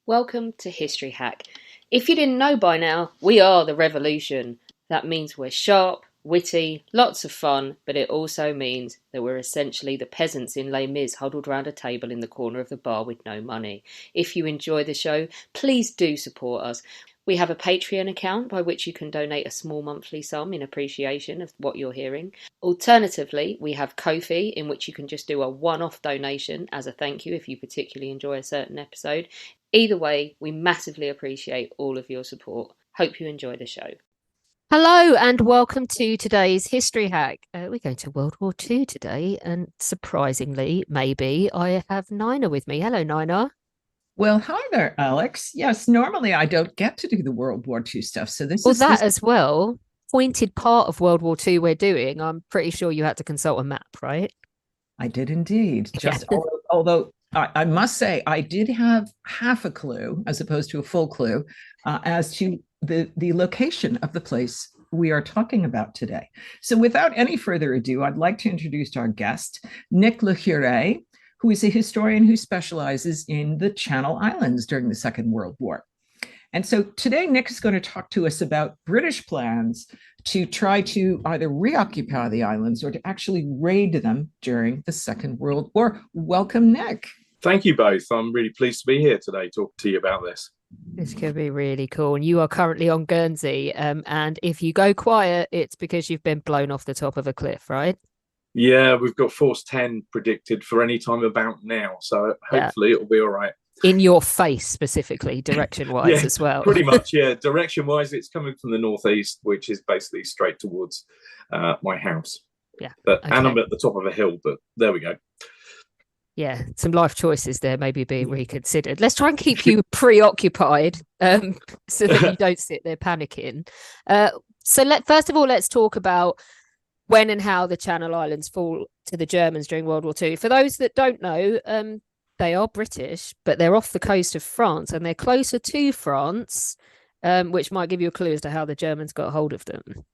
Welcome to History Hack. If you didn't know by now, we are the revolution. That means we're sharp, witty, lots of fun, but it also means that we're essentially the peasants in Les Mis huddled round a table in the corner of the bar with no money. If you enjoy the show, please do support us. We have a Patreon account by which you can donate a small monthly sum in appreciation of what you're hearing. Alternatively, we have Ko-fi, in which you can just do a one-off donation as a thank you if you particularly enjoy a certain episode. Either way, we massively appreciate all of your support. Hope you enjoy the show. Hello and welcome to today's History Hack. We're going to World War II today, and surprisingly, maybe, I have Nina with me. Hello, Nina. Well, hi there, Alex. Yes, normally I don't get to do the World War II stuff. So this Well, is that this. as well. Pointed part of World War II we're doing. I'm pretty sure you had to consult a map, right? I did indeed. Yeah. Although I must say I did have half a clue as opposed to a full clue as to the location of the place we are talking about today. So without any further ado, I'd like to introduce our guest, Nick Le Huray, who is a historian who specializes in the Channel Islands during the Second World War. And so today, Nick is going to talk to us about British plans to try to either reoccupy the islands or to actually raid them during the Second World War. Welcome, Nick. Thank you both. I'm really pleased to be here today talking to you about this. This could be really cool. And you are currently on Guernsey. And if you go quiet, it's because you've been blown off the top of a cliff, right? Yeah, we've got Force 10 predicted for any time about now. So hopefully it'll be all right. In your face, specifically, direction-wise as well. Pretty much, yeah. Direction-wise, it's coming from the northeast, which is basically straight towards my house. Yeah. And I'm at the top of a hill, but there we go. Yeah, some life choices there maybe being reconsidered. Let's try and keep you preoccupied so that you don't sit there panicking. First of all, let's talk about when and how the Channel Islands fall to the Germans during World War II. For those that don't know, they are British, but they're off the coast of France and they're closer to France, which might give you a clue as to how the Germans got hold of them.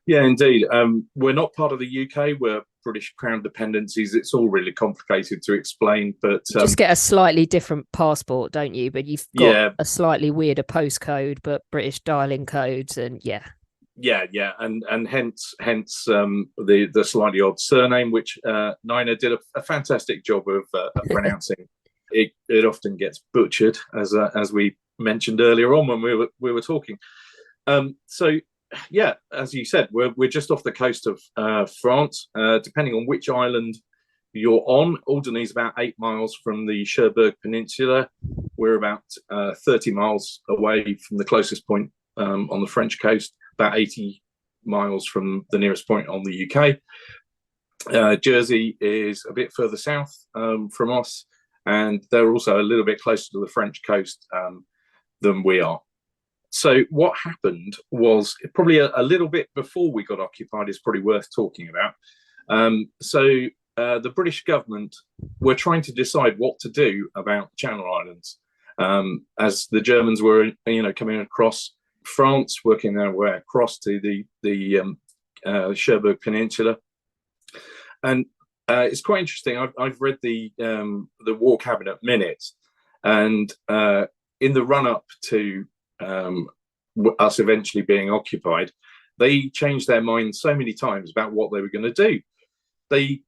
Yeah, indeed. We're not part of the UK. We're British Crown dependencies. It's all really complicated to explain, but you just get a slightly different passport, don't you? But you've got a slightly weirder postcode, but British dialing codes, and yeah, and hence the slightly odd surname, which Nina did a fantastic job of pronouncing. It often gets butchered, as we mentioned earlier on when we were talking. Yeah, as you said, we're just off the coast of France. Depending on which island you're on, Alderney is about 8 miles from the Cherbourg Peninsula. We're about 30 miles away from the closest point on the French coast, about 80 miles from the nearest point on the UK. Jersey is a bit further south from us, and they're also a little bit closer to the French coast than we are. So what happened was probably a little bit before we got occupied is probably worth talking about. The British government were trying to decide what to do about Channel Islands as the Germans were, coming across France, working their way across to the Cherbourg Peninsula. And it's quite interesting. I've read the War Cabinet minutes, and in the run-up to us eventually being occupied, they changed their minds so many times about what they were going to do. They,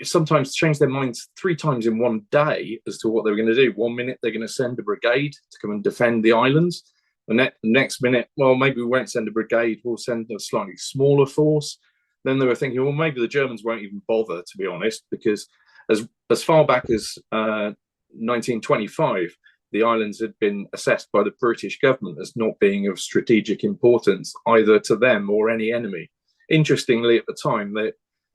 sometimes changed their minds 3 times in one day as to what they were going to do. 1 minute they're going to send a brigade to come and defend the islands. The next minute, well, maybe we won't send a brigade, we'll send a slightly smaller force. Then they were thinking, well, maybe the Germans won't even bother, to be honest, because as far back as 1925, the islands had been assessed by the British government as not being of strategic importance either to them or any enemy. Interestingly, at the time,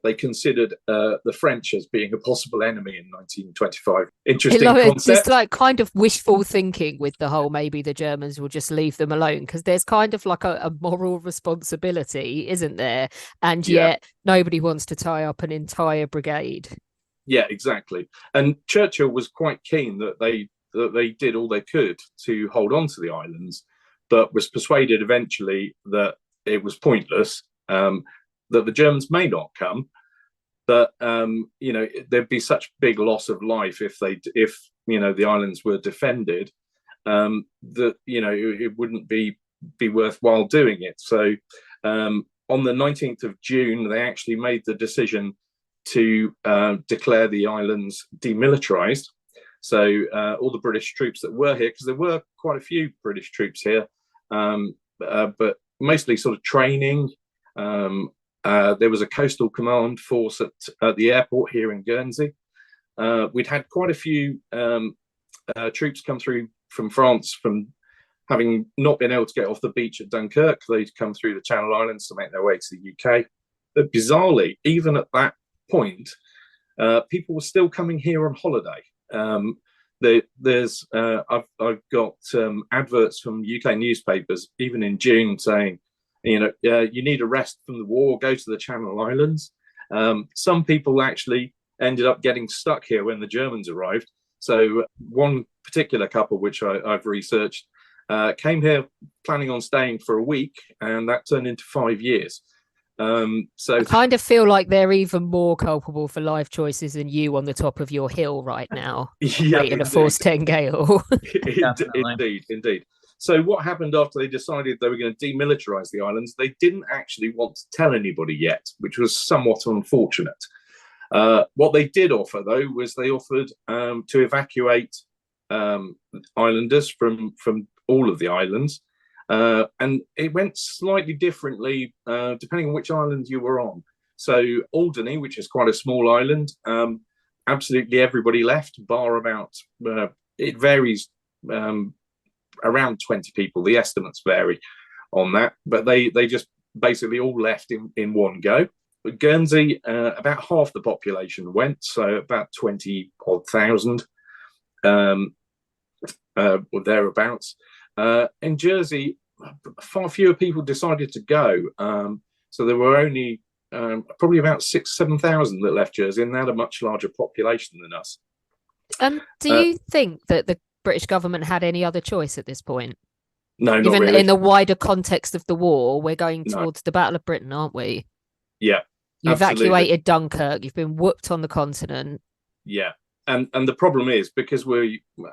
they considered the French as being a possible enemy in 1925. Interesting concept. It's just like kind of wishful thinking with the whole maybe the Germans will just leave them alone, because there's kind of like a moral responsibility, isn't there? And yet nobody wants to tie up an entire brigade. Yeah, exactly. And Churchill was quite keen that they did all they could to hold on to the islands, but was persuaded eventually that it was pointless, that the Germans may not come, but there'd be such big loss of life if the islands were defended, that it wouldn't be worthwhile doing it. So on the 19th of June, they actually made the decision to declare the islands demilitarized. So all the British troops that were here, because there were quite a few British troops here, but mostly sort of training. There was a coastal command force at the airport here in Guernsey. We'd had quite a few troops come through from France from having not been able to get off the beach at Dunkirk. They'd come through the Channel Islands to make their way to the UK. But bizarrely, even at that point, people were still coming here on holiday. I've got adverts from UK newspapers, even in June, saying, you need a rest from the war, go to the Channel Islands. Some people actually ended up getting stuck here when the Germans arrived. So one particular couple, which I've researched, came here planning on staying for a week, and that turned into 5 years. So I kind of feel like they're even more culpable for life choices than you on the top of your hill right now, in a force 10 gale. Indeed. So what happened after they decided they were going to demilitarize the islands? They didn't actually want to tell anybody yet, which was somewhat unfortunate. What they did offer, though, was they offered to evacuate islanders from all of the islands. And it went slightly differently depending on which island you were on. So Alderney, which is quite a small island, absolutely everybody left, bar about, it varies, around 20 people. The estimates vary on that, but they just basically all left in one go. But Guernsey, about half the population went, so about 20 odd thousand, or thereabouts. In Jersey, far fewer people decided to go. So there were only probably about 7,000 that left Jersey, and they had a much larger population than us. Do you think that the British government had any other choice at this point? No, not even really. In the wider context of the war, we're going towards the Battle of Britain, aren't we? Yeah. You evacuated Dunkirk, you've been whooped on the continent. Yeah. And the problem is, because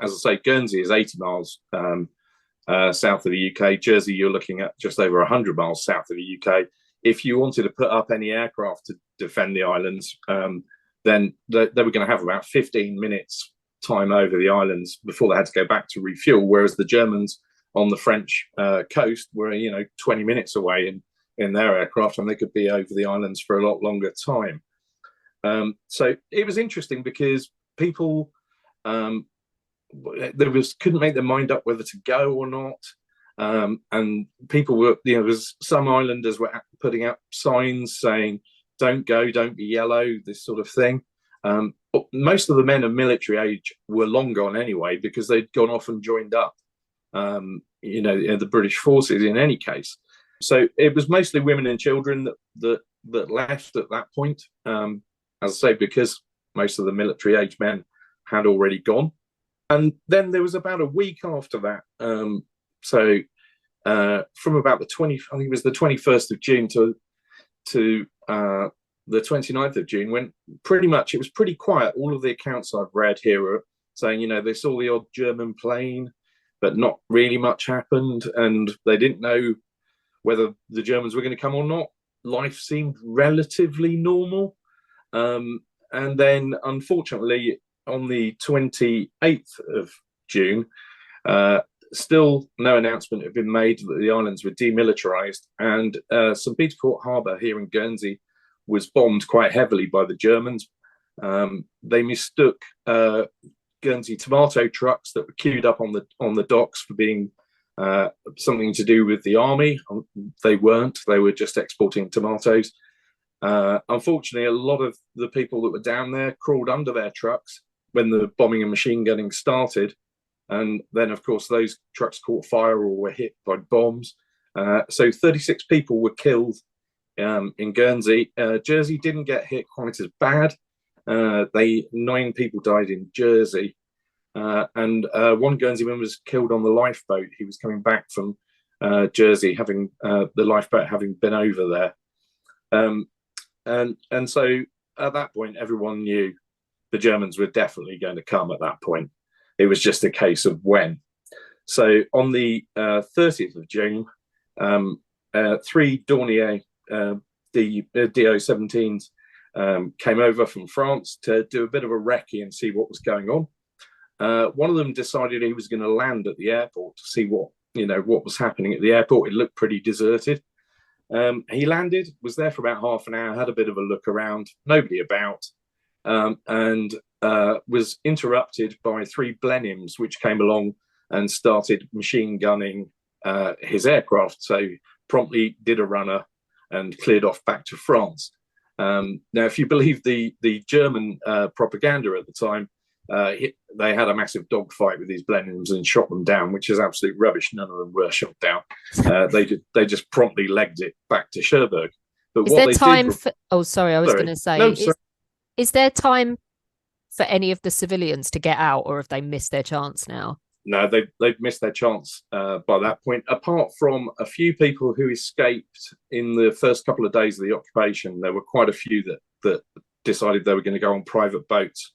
as I say, Guernsey is 80 miles south of the UK. Jersey, you're looking at just over 100 miles south of the UK. If you wanted to put up any aircraft to defend the islands, then they were going to have about 15 minutes time over the islands before they had to go back to refuel, whereas the Germans on the French coast were 20 minutes away in their aircraft, and they could be over the islands for a lot longer time. So it was interesting because people couldn't make their mind up whether to go or not, and people were, some islanders were putting up signs saying "Don't go, don't be yellow," this sort of thing. But most of the men of military age were long gone anyway, because they'd gone off and joined up, the British forces in any case. So it was mostly women and children that left at that point. As I say, because most of the military age men had already gone. And then there was about a week after that. So from about the 21st of June to the 29th of June, when it was pretty quiet. All of the accounts I've read here are saying, they saw the odd German plane, but not really much happened. And they didn't know whether the Germans were going to come or not. Life seemed relatively normal. And then, unfortunately, on the 28th of June, still no announcement had been made that the islands were demilitarized. And St. Peter Court Harbour here in Guernsey was bombed quite heavily by the Germans. They mistook Guernsey tomato trucks that were queued up on the docks for being something to do with the army. They weren't. They were just exporting tomatoes. Unfortunately, a lot of the people that were down there crawled under their trucks when the bombing and machine gunning started. And then, of course, those trucks caught fire or were hit by bombs. So 36 people were killed in Guernsey. Jersey didn't get hit quite as bad. 9 people died in Jersey. And one Guernseyman was killed on the lifeboat. He was coming back from Jersey, having the lifeboat having been over there. And so at that point, everyone knew the Germans were definitely going to come at that point. It was just a case of when. So on the 30th of June, 3 Dornier DO-17s came over from France to do a bit of a recce and see what was going on. One of them decided he was going to land at the airport to see what was happening at the airport. It looked pretty deserted. He landed, was there for about half an hour, had a bit of a look around, nobody about, and was interrupted by 3 Blenheims, which came along and started machine gunning his aircraft. So promptly did a runner and cleared off back to France. Now, if you believe the German propaganda at the time, they had a massive dogfight with these Blenheims and shot them down, which is absolute rubbish. None of them were shot down. They just promptly legged it back to Cherbourg. But is there time for? Oh, sorry, I was going to say. No, is there time for any of the civilians to get out, or have they missed their chance now? No, they've missed their chance by that point. Apart from a few people who escaped in the first couple of days of the occupation, there were quite a few that decided they were going to go on private boats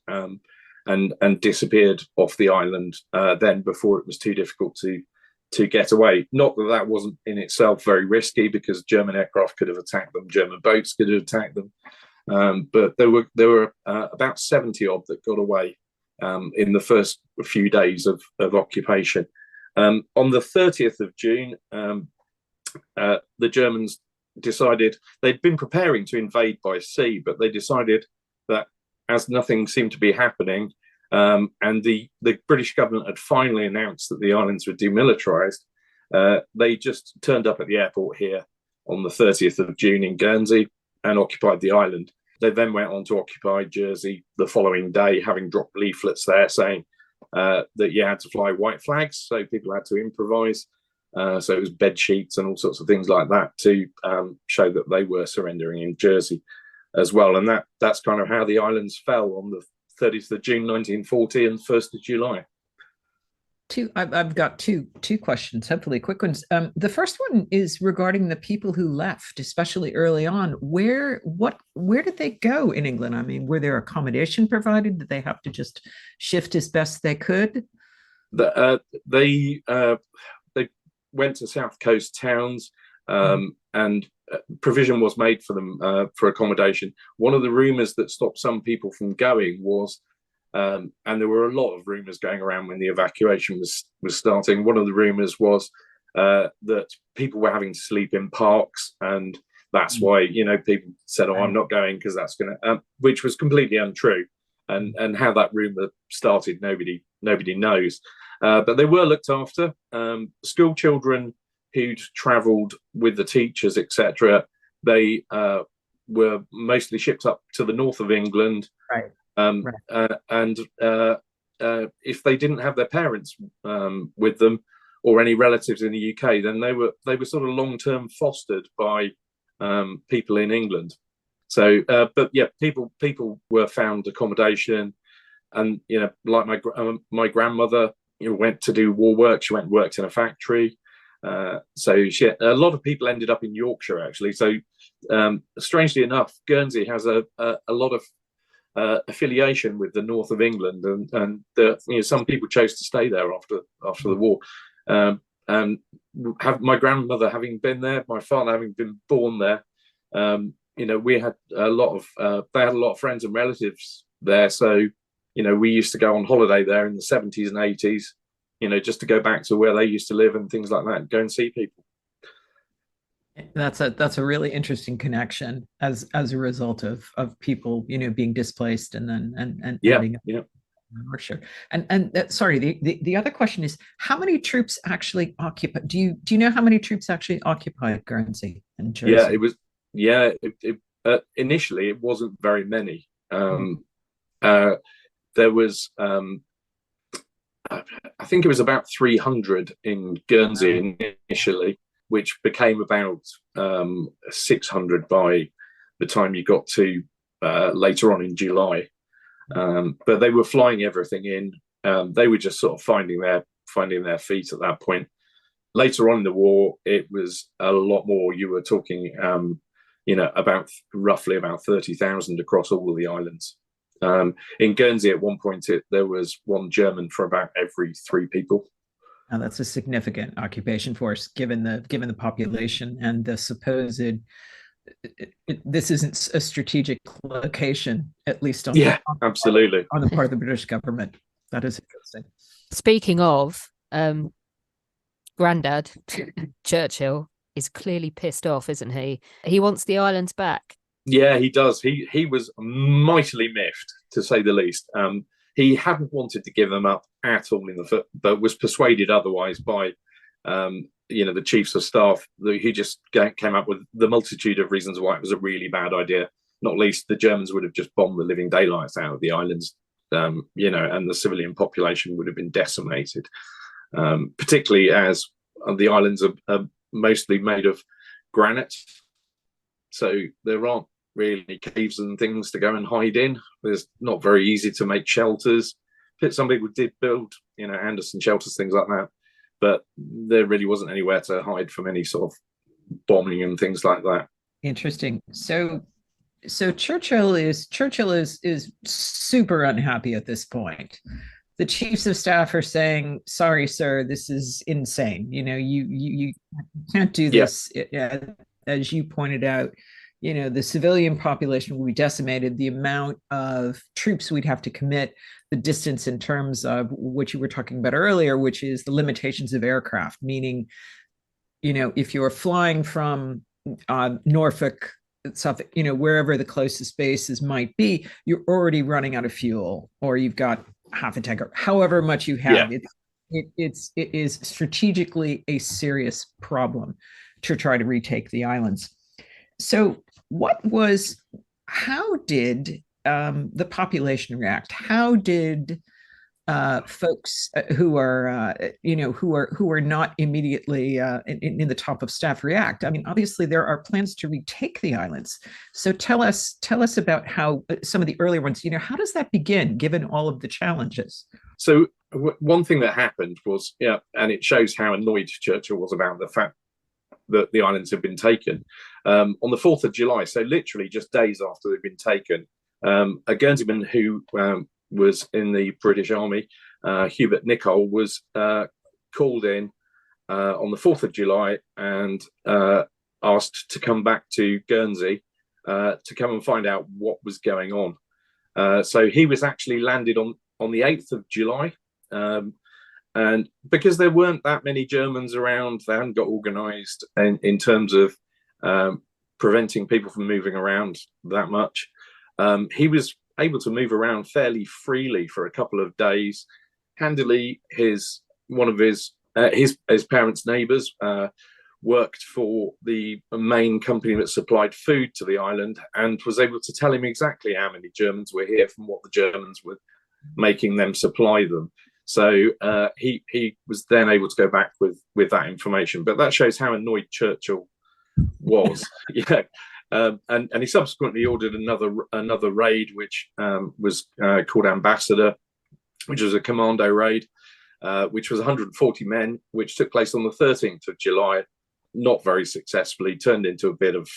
and disappeared off the island then before it was too difficult to get away. Not that that wasn't in itself very risky, because German aircraft could have attacked them, German boats could have attacked them. But there were about 70 odd that got away in the first few days of occupation. On the 30th of June, the Germans decided they'd been preparing to invade by sea, but they decided that as nothing seemed to be happening, and the British government had finally announced that the islands were demilitarized, they just turned up at the airport here on the 30th of June in Guernsey and occupied the island. They then went on to occupy Jersey the following day, having dropped leaflets there saying that you had to fly white flags, so people had to improvise. So it was bed sheets and all sorts of things like that to show that they were surrendering in Jersey as well. And that's kind of how the islands fell on the 30th of June 1940 and 1st of July. I've got two questions, hopefully quick ones. The first one is regarding the people who left, especially early on. Where did they go in England? I mean, were there accommodation provided? Did they have to just shift as best they could? They went to South Coast towns, and provision was made for them for accommodation. One of the rumours that stopped some people from going was, and there were a lot of rumours going around when the evacuation was starting. One of the rumours was that people were having to sleep in parks, and that's why people said, "Oh, I'm not going because that's going to," which was completely untrue. And how that rumour started, nobody knows. But they were looked after. School children who'd travelled with the teachers, etc., they were mostly shipped up to the north of England. Right. And if they didn't have their parents with them or any relatives in the UK, then they were sort of long-term fostered by people in England. So, but yeah, people were found accommodation, and like my grandmother, went to do war work. She went and worked in a factory. So a lot of people ended up in Yorkshire actually. So strangely enough, Guernsey has a lot of affiliation with the north of England, and some people chose to stay there after the war. And my grandmother having been there, my father having been born there, we had a lot of they had a lot of friends and relatives there. So we used to go on holiday there in the 70s and 80s, just to go back to where they used to live and things like that, and go and see people. That's a really interesting connection as a result of people being displaced and then ending up in Yorkshire. And sorry, the other question is, how many troops actually occupied? Do you know how many troops actually occupied Guernsey and Jersey? Initially it wasn't very many. There was I think it was about 300 in Guernsey initially, which became about 600 by the time you got to later on in July. But they were flying everything in. They were just sort of finding their feet at that point. Later on in the war, it was a lot more. You were talking, roughly about 30,000 across all of the islands. In Guernsey, at one point, there was one German for about every 3 people. Now, that's a significant occupation force given the population and the supposed. This isn't a strategic location, at least absolutely on the part of the British government. That is interesting. Speaking of, Grandad Churchill is clearly pissed off, isn't he? He wants the islands back. Yeah, he does. He was mightily miffed, to say the least. He hadn't wanted to give them up at all but was persuaded otherwise by, the chiefs of staff, who just came up with the multitude of reasons why it was a really bad idea. Not least, the Germans would have just bombed the living daylights out of the islands, and the civilian population would have been decimated. Particularly as the islands are mostly made of granite, so there aren't really caves and things to go and hide in. There's not very easy to make shelters. Some people did build, Anderson shelters, things like that, but there really wasn't anywhere to hide from any sort of bombing and things like that. Interesting. So Churchill is super unhappy at this point. The chiefs of staff are saying, "Sorry, sir, this is insane. You can't do this." Yeah. As you pointed out, the civilian population will be decimated. The amount of troops we'd have to commit, the distance in terms of what you were talking about earlier, which is the limitations of aircraft, meaning, if you're flying from Norfolk, Suffolk, wherever the closest bases might be, you're already running out of fuel, or you've got half a tank, or however much you have. Yeah. It is strategically a serious problem to try to retake the islands. So how did the population react? How did folks who are not immediately in the top of staff react? I mean, obviously there are plans to retake the islands. So tell us about how some of the earlier ones. How does that begin, given all of the challenges? So one thing that happened was, and it shows how annoyed Churchill was about the fact that the islands had been taken. On the 4th of July, so literally just days after they'd been taken, a Guernseyman who was in the British Army, Hubert Nicol, was called in on the 4th of July and asked to come back to Guernsey to come and find out what was going on. So he was actually landed on the 8th of July. And because there weren't that many Germans around, they hadn't got organised in terms of preventing people from moving around that much. He was able to move around fairly freely for a couple of days. Handily, one of his parents' neighbours worked for the main company that supplied food to the island and was able to tell him exactly how many Germans were here from what the Germans were making them supply them. So he was then able to go back with that information. But that shows how annoyed Churchill was. And he subsequently ordered another raid, which was called Ambassador, which was a commando raid, which was 140 men, which took place on the 13th of July, not very successfully, turned into a bit of,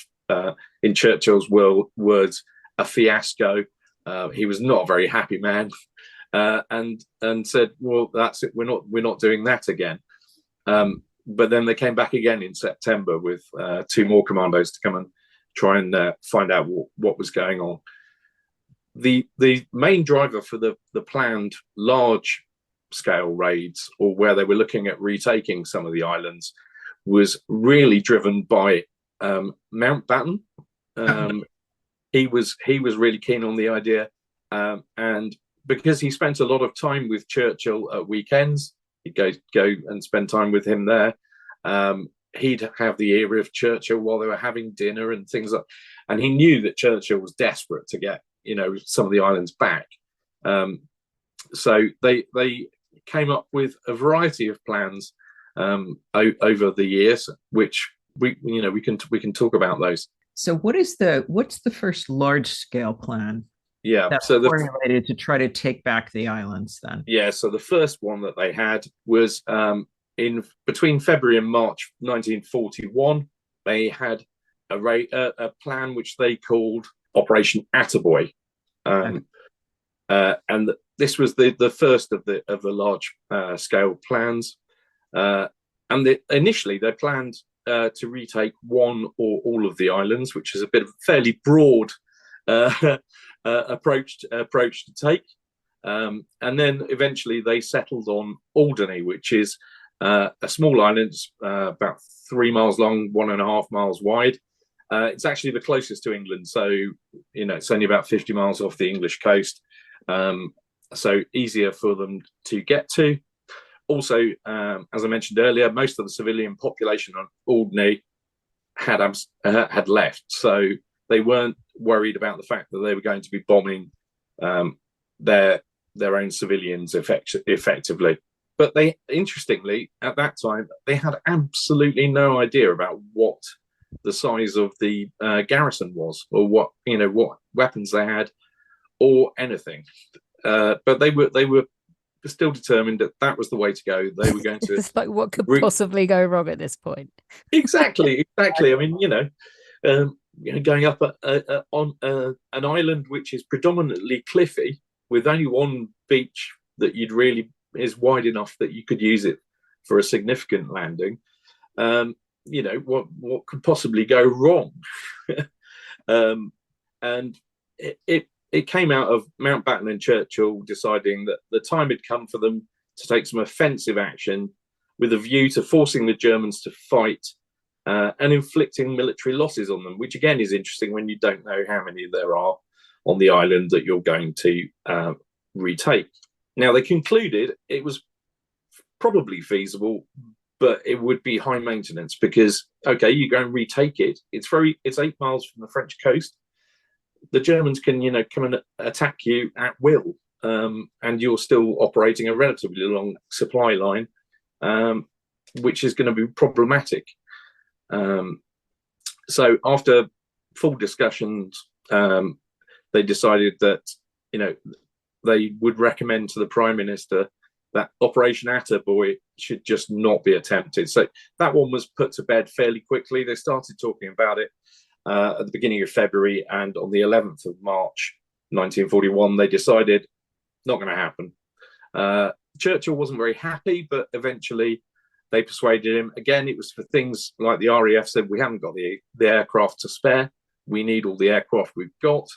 in Churchill's words, a fiasco. He was not a very happy man. And said, "Well, that's it. We're not doing that again." But then they came back again in September with 2 more commandos to come and try and find out what was going on. The main driver for the planned large scale raids, or where they were looking at retaking some of the islands, was really driven by Mountbatten. He was really keen on the idea, and because he spent a lot of time with Churchill at weekends, he'd go and spend time with him there. He'd have the ear of Churchill while they were having dinner and things like. And he knew that Churchill was desperate to get some of the islands back. So they came up with a variety of plans over the years, which we can talk about those. So what's the first large scale plan? Yeah, so formulated to try to take back the islands then. Yeah, so the first one that they had was in between February and March 1941. They had a plan which they called Operation Attaboy. and this was the first of the large scale plans. And initially they planned to retake one or all of the islands, which is a bit of a fairly broad approach to take. And then eventually they settled on Alderney, which is a small island, about 3 miles long, 1.5 miles wide. It's actually the closest to England, so it's only about 50 miles off the English coast, so easier for them to get to. Also, as I mentioned earlier, most of the civilian population on Alderney had left, so they weren't worried about the fact that they were going to be bombing their own civilians effectively. But they, interestingly, at that time, they had absolutely no idea about what the size of the garrison was, or what weapons they had, or anything. But they were still determined that was the way to go. They were going to. It's like, what could possibly go wrong at this point? Exactly. I mean, going up on an island which is predominantly cliffy, with only one beach that is wide enough that you could use it for a significant landing. What could possibly go wrong? And it came out of Mountbatten and Churchill deciding that the time had come for them to take some offensive action with a view to forcing the Germans to fight and inflicting military losses on them, which again is interesting when you don't know how many there are on the island that you're going to retake. Now, they concluded it was probably feasible, but it would be high maintenance because, okay, you go and retake it. It's 8 miles from the French coast. The Germans can, come and attack you at will, and you're still operating a relatively long supply line, which is going to be problematic. So after full discussions, they decided that, they would recommend to the Prime Minister that Operation Atterbury should just not be attempted. So that one was put to bed fairly quickly. They started talking about it at the beginning of February, and on the 11th of March 1941, they decided not going to happen. Churchill wasn't very happy, but eventually they persuaded him. Again, it was for things like the RAF said, we haven't got the aircraft to spare. We need all the aircraft we've got.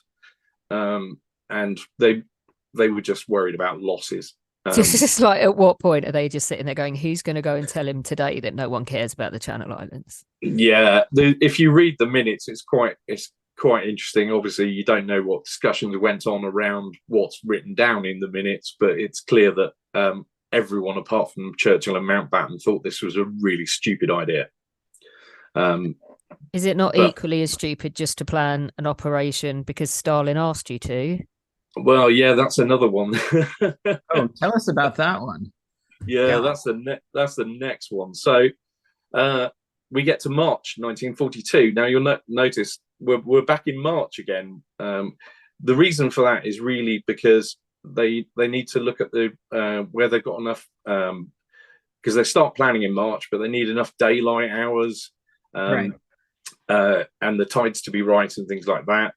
And they were just worried about losses. So it's just like, at what point are they just sitting there going, who's going to go and tell him today that no one cares about the Channel Islands? Yeah, if you read the minutes, it's quite interesting. Obviously, you don't know what discussions went on around what's written down in the minutes, but it's clear that everyone apart from Churchill and Mountbatten thought this was a really stupid idea. Is it not equally as stupid just to plan an operation because Stalin asked you to? Well, yeah, that's another one. Oh, tell us about that one. Yeah, that's the next one. So we get to March 1942. Now you'll notice we're back in March again. The reason for that is really because they need to look at where they've got enough, because they start planning in March, but they need enough daylight hours, Right. And the tides to be right and things like that.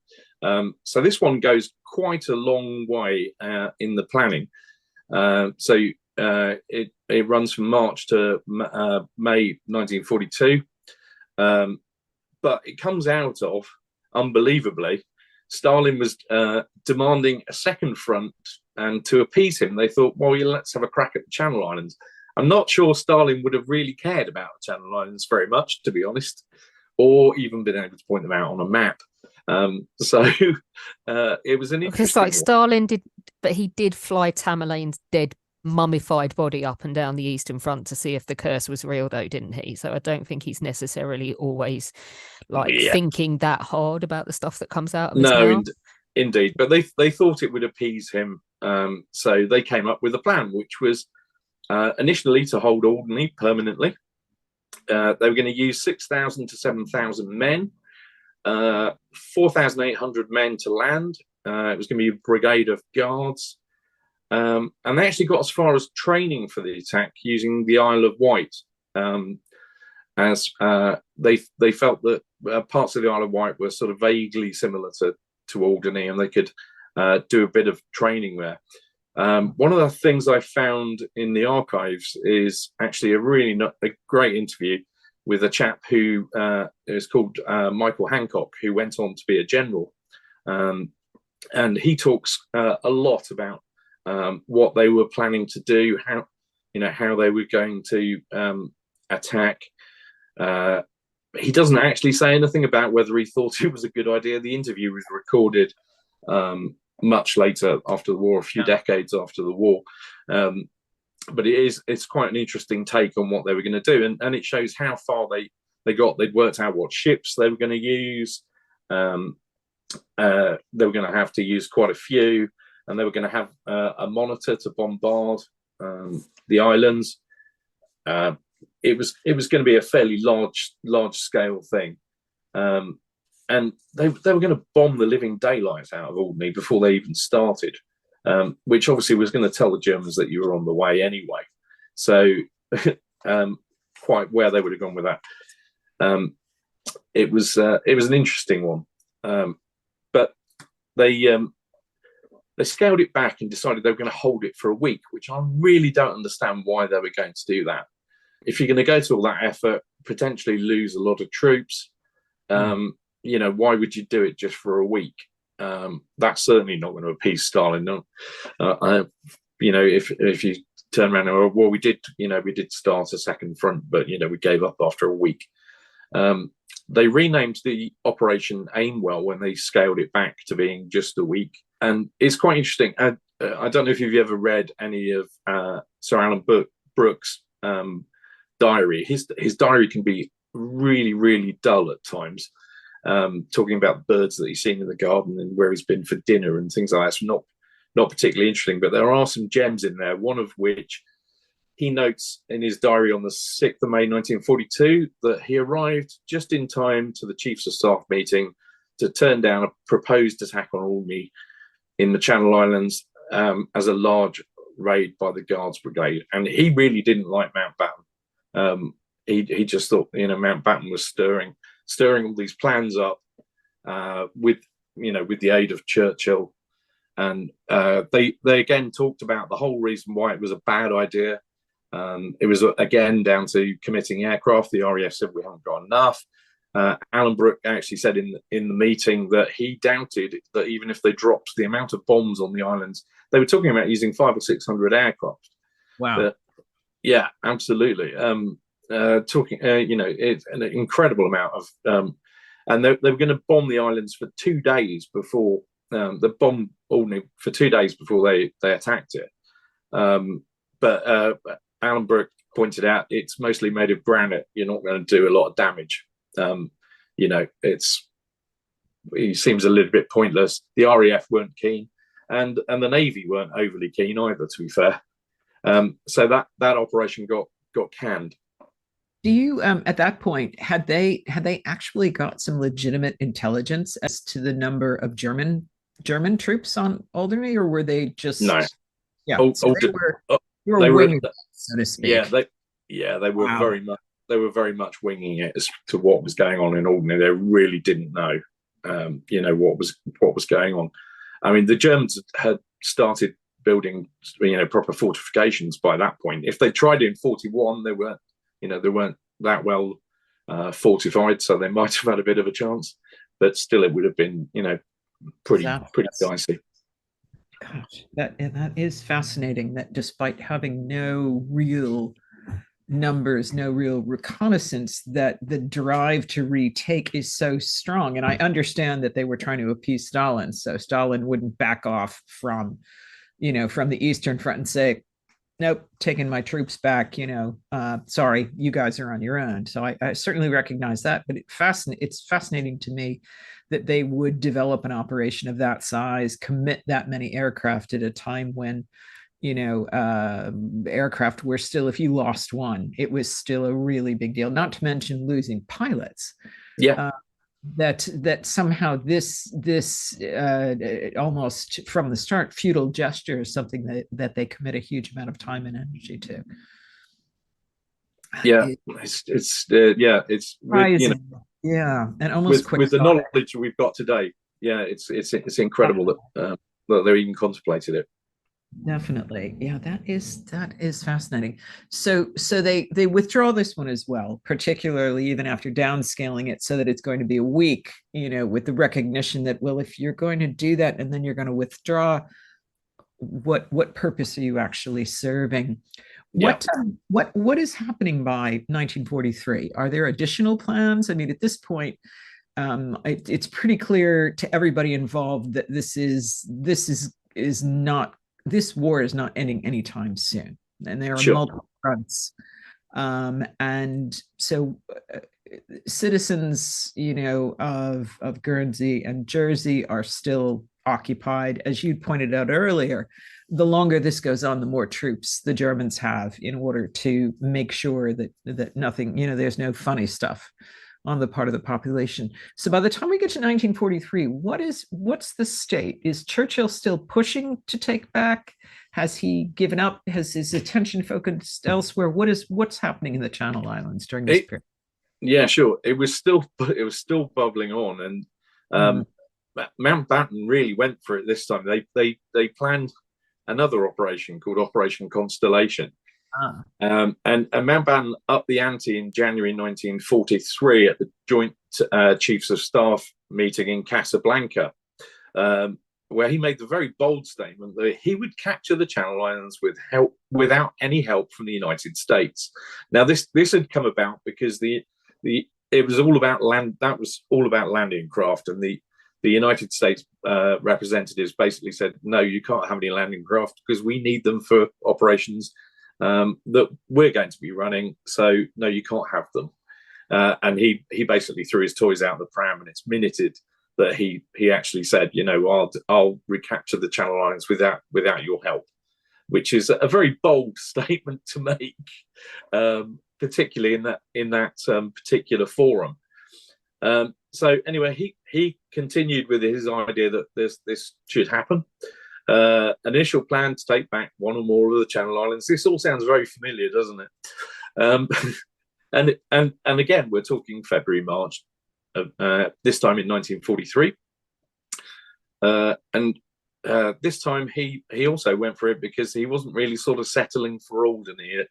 So this one goes quite a long way in the planning. So it runs from March to May 1942. But it comes out of, unbelievably, Stalin was demanding a second front, and to appease him, they thought, well, let's have a crack at the Channel Islands. I'm not sure Stalin would have really cared about the Channel Islands very much, to be honest, or even been able to point them out on a map. So it was an interesting. It's like Stalin did, but he did fly Tamerlane's dead mummified body up and down the Eastern Front to see if the curse was real, though, didn't he? So I don't think he's necessarily always thinking that hard about the stuff that comes out of his mouth. Indeed, but they thought it would appease him, so they came up with a plan, which was initially to hold Alderney permanently. They were going to use 6,000 to 7,000 men. 4,800 men to land. It was going to be a brigade of guards, and they actually got as far as training for the attack using the Isle of Wight, as they felt that parts of the Isle of Wight were sort of vaguely similar to Alderney, and they could do a bit of training there. One of the things I found in the archives is actually a great interview with a chap who is called Michael Hancock, who went on to be a general. And he talks a lot about what they were planning to do, how they were going to attack. He doesn't actually say anything about whether he thought it was a good idea. The interview was recorded much later after the war, a few decades after the war. But it's quite an interesting take on what they were going to do. And it shows how far they got. They'd worked out what ships they were going to use. They were going to have to use quite a few, and they were going to have a monitor to bombard the islands. It was going to be a fairly large scale thing, and they were going to bomb the living daylights out of Alderney before they even started, which obviously was going to tell the Germans that you were on the way anyway. So quite where they would have gone with that. It was an interesting one, but they scaled it back and decided they were going to hold it for a week, which I really don't understand why they were going to do that. If you're going to go to all that effort, potentially lose a lot of troops, why would you do it just for a week? That's certainly not going to appease Stalin. No. If you turn around and well, we did start a second front, but we gave up after a week. They renamed the Operation Aimwell when they scaled it back to being just a week, and it's quite interesting. I don't know if you've ever read any of Sir Alan Brooke's diary. His diary can be really, really dull at times, talking about birds that he's seen in the garden and where he's been for dinner and things like that. It's not particularly interesting, but there are some gems in there, one of which he notes in his diary on the 6th of May 1942 that he arrived just in time to the Chiefs of Staff meeting to turn down a proposed attack on Alderney in the Channel Islands as a large raid by the Guards Brigade. And he really didn't like Mountbatten. He just thought, Mountbatten was stirring all these plans up with the aid of Churchill. And they again talked about the whole reason why it was a bad idea. It was, again, down to committing aircraft. The RAF said, we haven't got enough. Alan Brooke actually said in the meeting that he doubted that even if they dropped the amount of bombs on the islands, they were talking about using 500 or 600 aircraft. Wow. Yeah, absolutely. It's an incredible amount of, and they were going to bomb the islands for 2 days before the bomb Alderney for 2 days before they attacked it. But Alan Brooke pointed out it's mostly made of granite. You're not going to do a lot of damage. It seems a little bit pointless. The RAF weren't keen, and the Navy weren't overly keen either, to be fair. So that operation got canned. Do you at that point had they actually got some legitimate intelligence as to the number of German troops on Alderney, or were they just no? Yeah, so they were winging it, so to speak. They were very much. They were very much winging it as to what was going on in Alderney. They really didn't know, what was going on. I mean, the Germans had started building, proper fortifications by that point. If they tried it in 41, they weren't that well fortified, so they might have had a bit of a chance. But still, it would have been, pretty dicey. Gosh, that is fascinating. That despite having no real numbers, no real reconnaissance, that the drive to retake is so strong. And I understand that they were trying to appease Stalin, so Stalin wouldn't back off from the Eastern Front and say, nope, taking my troops back, sorry, you guys are on your own. So I certainly recognize that, but it's fascinating to me that they would develop an operation of that size, commit that many aircraft at a time when aircraft were still, if you lost one, it was still a really big deal, not to mention losing pilots. That somehow this almost from the start futile gesture is something that they commit a huge amount of time and energy to. It's and almost with the knowledge we've got today. It's incredible that that they even contemplated it. Definitely. Yeah, that is fascinating. So they withdraw this one as well, particularly even after downscaling it so that it's going to be a week, with the recognition that, well, if you're going to do that and then you're going to withdraw, what purpose are you actually serving? What is happening by 1943? Are there additional plans? I mean, at this point, it's pretty clear to everybody involved that this war is not ending anytime soon, and there are multiple fronts. And so citizens, of Guernsey and Jersey are still occupied. As you pointed out earlier, the longer this goes on, the more troops the Germans have in order to make sure that nothing, there's no funny stuff on the part of the population. So by the time we get to 1943, what's the state? Is Churchill still pushing to take back? Has he given up? Has his attention focused elsewhere? What's happening in the Channel Islands during this period? Yeah, sure. It was still bubbling on, and Mountbatten really went for it this time. They planned another operation called Operation Constellation. And Mountbatten upped the ante in January 1943 at the Joint Chiefs of Staff meeting in Casablanca, where he made the very bold statement that he would capture the Channel Islands without any help from the United States. Now, this had come about because it was all about land. That was all about landing craft, and the United States representatives basically said, no, you can't have any landing craft because we need them for operations that we're going to be running. So no, you can't have them. And he basically threw his toys out the pram, and it's minuted that he actually said, I'll recapture the Channel Islands without your help, which is a very bold statement to make, particularly in that particular forum. So anyway, he continued with his idea that this should happen. Initial plan to take back one or more of the Channel Islands. This all sounds very familiar, doesn't it? And again, we're talking February, March, this time in 1943. This time he also went for it because he wasn't really sort of settling for Alderney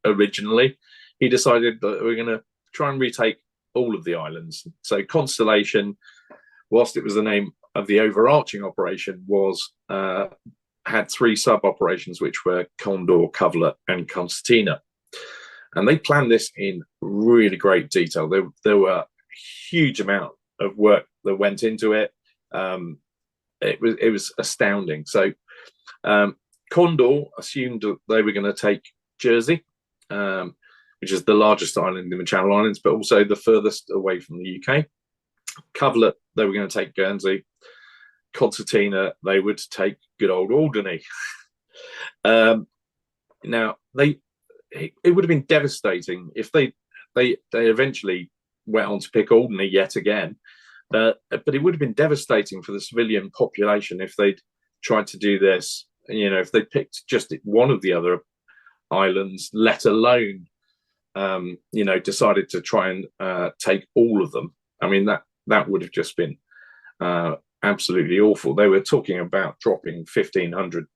originally. He decided that we're going to try and retake all of the islands. So Constellation, whilst it was the name of the overarching operation, had three sub-operations, which were Condor, Coverlet, and Concertina. And they planned this in really great detail. There were a huge amount of work that went into it. It was astounding. So Condor assumed that they were going to take Jersey, which is the largest island in the Channel Islands, but also the furthest away from the UK. Coverlet, they were going to take Guernsey. Concertina, they would take good old Alderney. Now, it would have been devastating if they eventually went on to pick Alderney yet again. But it would have been devastating for the civilian population if they'd tried to do this. If they picked just one of the other islands, let alone, decided to try and take all of them. I mean, that would have just been absolutely awful. They were talking about dropping 1,500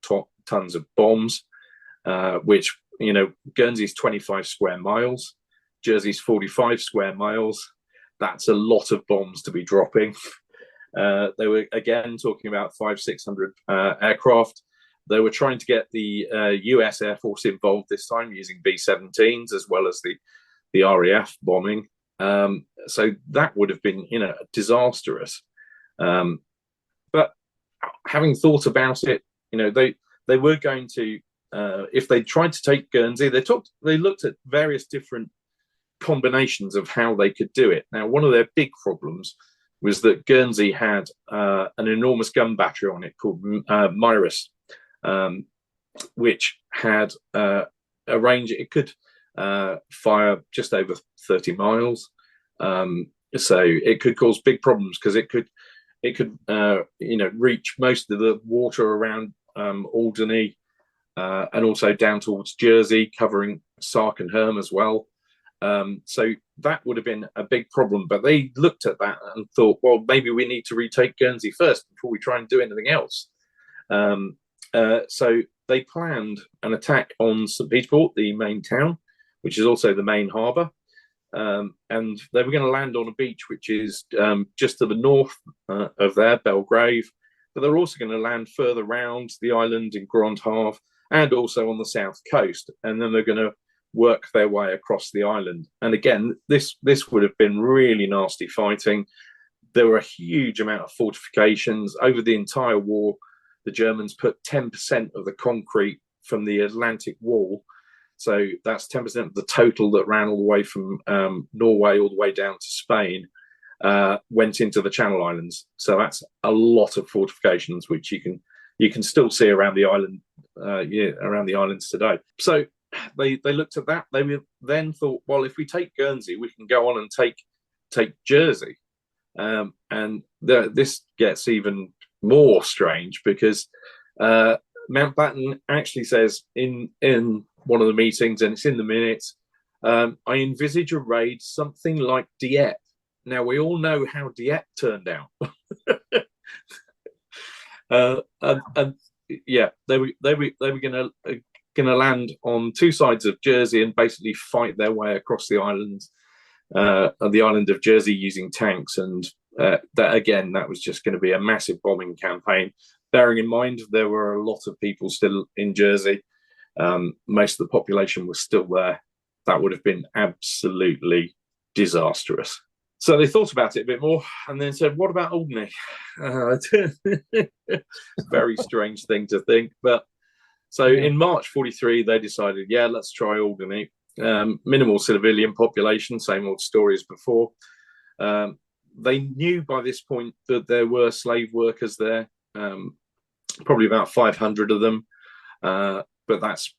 tons of bombs, which, Guernsey's 25 square miles, Jersey's 45 square miles. That's a lot of bombs to be dropping. They were, again, talking about 500-600 aircraft. They were trying to get the US Air Force involved this time using B-17s as well as the RAF bombing. So that would have been, disastrous. But having thought about it, they were going to, if they tried to take Guernsey, they looked at various different combinations of how they could do it. Now, one of their big problems was that Guernsey had an enormous gun battery on it called Mirus, which had a range. It could fire just over 30 miles. So it could cause big problems because it could reach most of the water around Alderney and also down towards Jersey, covering Sark and Herm as well. So that would have been a big problem. But they looked at that and thought, well, maybe we need to retake Guernsey first before we try and do anything else. So they planned an attack on St. Peterport, the main town, which is also the main harbour. And they were going to land on a beach which is just to the north of there, Belgrave. But they're also going to land further round the island in Grand Havre and also on the south coast. And then they're going to work their way across the island. And again, this would have been really nasty fighting. There were a huge amount of fortifications. Over the entire war, the Germans put 10% of the concrete from the Atlantic Wall. So that's 10% of the total that ran all the way from Norway all the way down to Spain, went into the Channel Islands. So that's a lot of fortifications, which you can still see around the island, around the islands today. So they looked at that. They then thought, well, if we take Guernsey, we can go on and take Jersey. And this gets even more strange because Mountbatten actually says in one of the meetings, and it's in the minutes, I envisage a raid something like Dieppe. Now, we all know how Dieppe turned out. And yeah, they were going to land on two sides of Jersey and basically fight their way across the island, the island of Jersey, using tanks. And that was just going to be a massive bombing campaign. Bearing in mind, there were a lot of people still in Jersey. Most of the population was still there. That would have been absolutely disastrous. So they thought about it a bit more and then said, what about Alderney? Very strange thing to think. But so in March 43, they decided, let's try Alderney. Minimal civilian population, same old story as before. They knew by this point that there were slave workers there, probably about 500 of them. But that's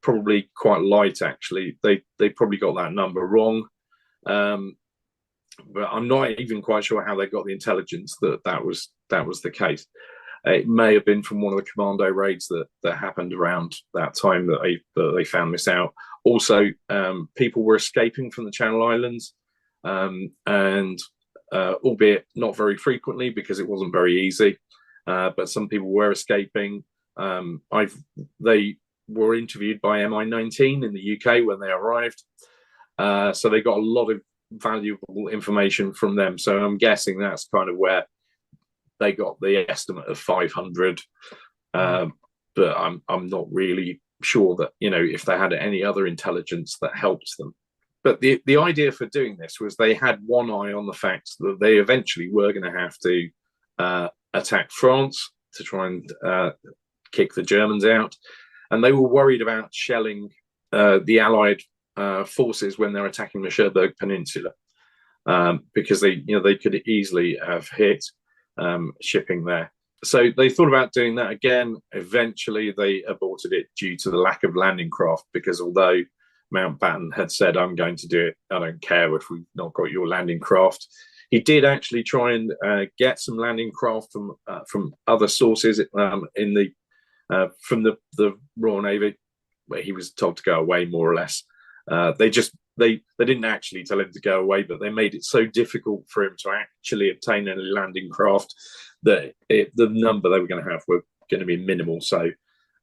probably quite light, actually. They probably got that number wrong. But I'm not even quite sure how they got the intelligence that was the case. It may have been from one of the commando raids that happened around that time that they found this out. Also, people were escaping from the Channel Islands, and albeit not very frequently because it wasn't very easy. But some people were escaping. They were interviewed by MI19 in the UK when they arrived. So they got a lot of valuable information from them. So I'm guessing that's kind of where they got the estimate of 500. But I'm not really sure that, if they had any other intelligence that helped them. But the idea for doing this was they had one eye on the fact that they eventually were going to have to attack France to try and kick the Germans out. And they were worried about shelling the Allied forces when they're attacking the Cherbourg Peninsula, because they could easily have hit shipping there. So they thought about doing that again. Eventually, they aborted it due to the lack of landing craft, because although Mountbatten had said, I'm going to do it, I don't care if we've not got your landing craft, he did actually try and get some landing craft from other sources from the Royal Navy, where he was told to go away, more or less. They didn't actually tell him to go away, but they made it so difficult for him to actually obtain any landing craft that the number they were going to have were going to be minimal. So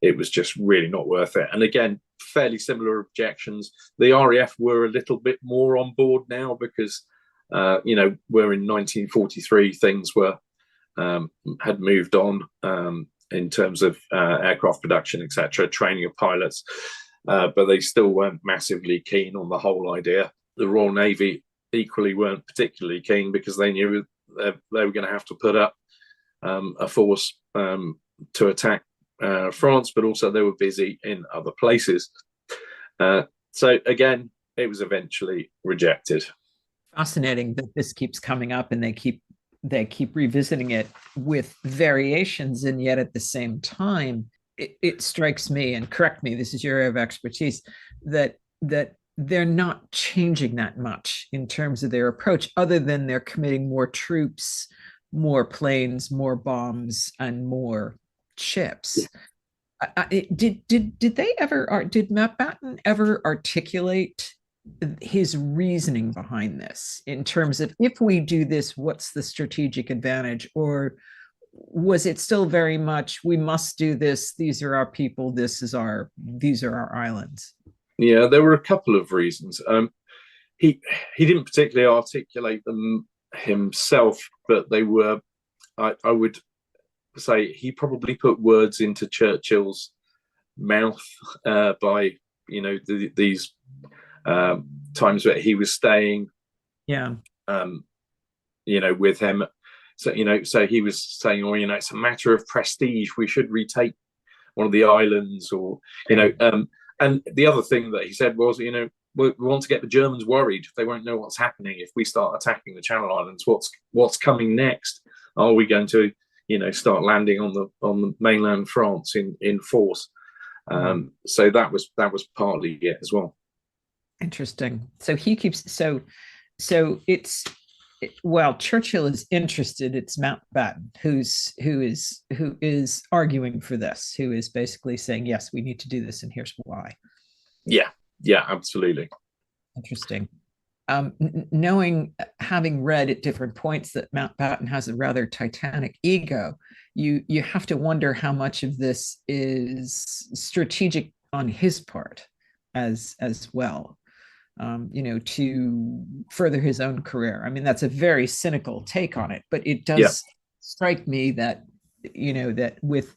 it was just really not worth it. And again, fairly similar objections. The RAF were a little bit more on board now because, we're in 1943, things had moved on in terms of aircraft production, etc., training of pilots. But they still weren't massively keen on the whole idea. The Royal Navy equally weren't particularly keen because they knew they were going to have to put up a force to attack France, but also they were busy in other places. So again, it was eventually rejected. Fascinating that this keeps coming up and they keep revisiting it with variations, and yet at the same time, it strikes me, and correct me, this is your area of expertise, that they're not changing that much in terms of their approach, other than they're committing more troops, more planes, more bombs, and more ships. Yeah. Did Mountbatten ever articulate his reasoning behind this in terms of, if we do this, what's the strategic advantage, or was it still very much, we must do this, these are our people, these are our islands? Yeah, there were a couple of reasons. He didn't particularly articulate them himself, but they were. I would say he probably put words into Churchill's mouth by these times where he was staying. Yeah. With him. So he was saying, it's a matter of prestige. We should retake one of the islands, or and the other thing that he said was, we want to get the Germans worried. They won't know what's happening if we start attacking the Channel Islands. What's coming next? Are we going to, start landing on the mainland France in force? So that was partly it as well. Interesting. So he keeps so it's while Churchill is interested, it's Mountbatten who is arguing for this, who is basically saying, yes, we need to do this, and here's why. Yeah, absolutely. Interesting. Having read at different points that Mountbatten has a rather titanic ego, you have to wonder how much of this is strategic on his part as well. To further his own career. I mean, that's a very cynical take on it, but it does strike me that, that with